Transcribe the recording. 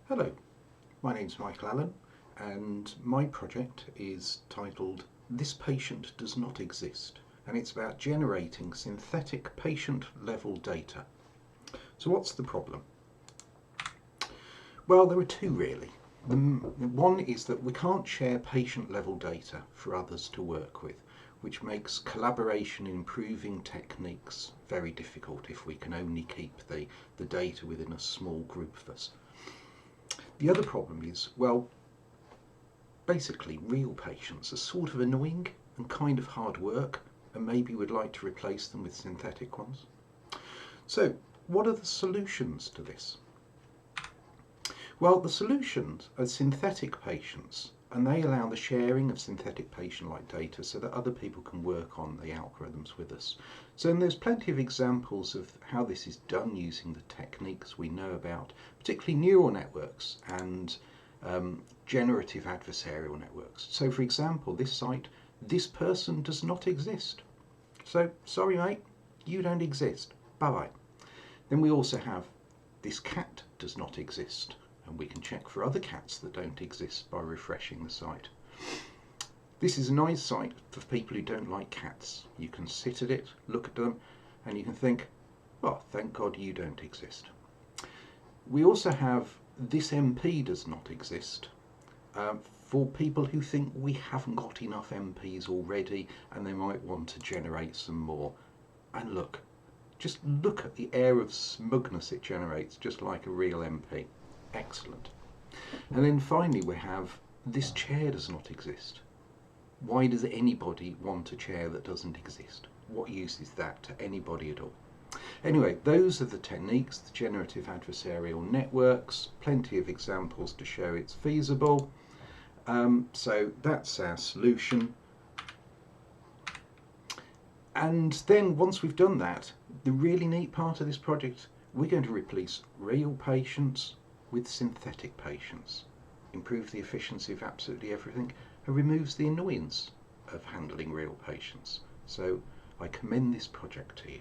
Hello, my name's Michael Allen and my project is titled This Patient Does Not Exist, and it's about generating synthetic patient level data. So what's the problem? Well, there are two really. One is that we can't share patient level data for others to work with, which makes collaboration in improving techniques very difficult if we can only keep the data within a small group of us. The other problem is, well, basically real patients are sort of annoying and kind of hard work, and maybe we'd like to replace them with synthetic ones. So what are the solutions to this? Well, the solutions are synthetic patients, and they allow the sharing of synthetic patient-like data so that other people can work on the algorithms with us. So there's plenty of examples of how this is done using the techniques we know about, particularly neural networks and generative adversarial networks. So for example, this site, this person does not exist. So sorry mate, you don't exist. Bye-bye. Then we also have this cat does not exist. And we can check for other cats that don't exist by refreshing the site. This is a nice site for people who don't like cats. You can sit at it, look at them, and you can think, oh, thank God you don't exist. We also have this MP does not exist for people who think we haven't got enough MPs already and they might want to generate some more. And look, just look at the air of smugness it generates, just like a real MP. Excellent. And then finally we have this chair does not exist. Why does anybody want a chair that doesn't exist? What use is that to anybody at all? Anyway, those are the techniques, the generative adversarial networks, plenty of examples to show it's feasible. So that's our solution. And then once we've done that, the really neat part of this project, we're going to replace real patients with synthetic patients, improve the efficiency of absolutely everything, and removes the annoyance of handling real patients. So I commend this project to you.